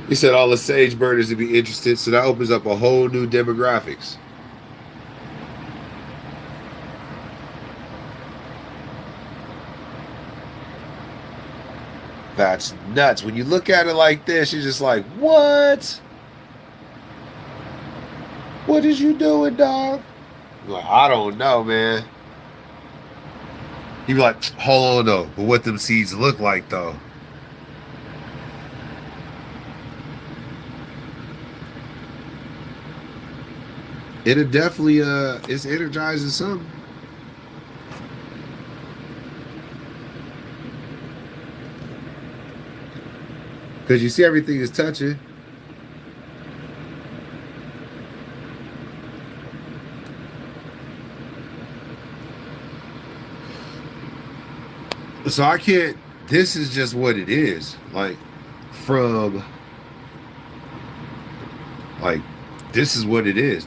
He said all the sage burners would be interested, so that opens up a whole new demographics. That's nuts. When you look at it like this, you're just like, what? What is you doing, dog? Like, I don't know, man. He'd be like, hold on though, but what them seeds look like though. It'll definitely it's energizing something. Because you see everything is touching. So I can't, this is just what it is. Like, from, like, this is what it is.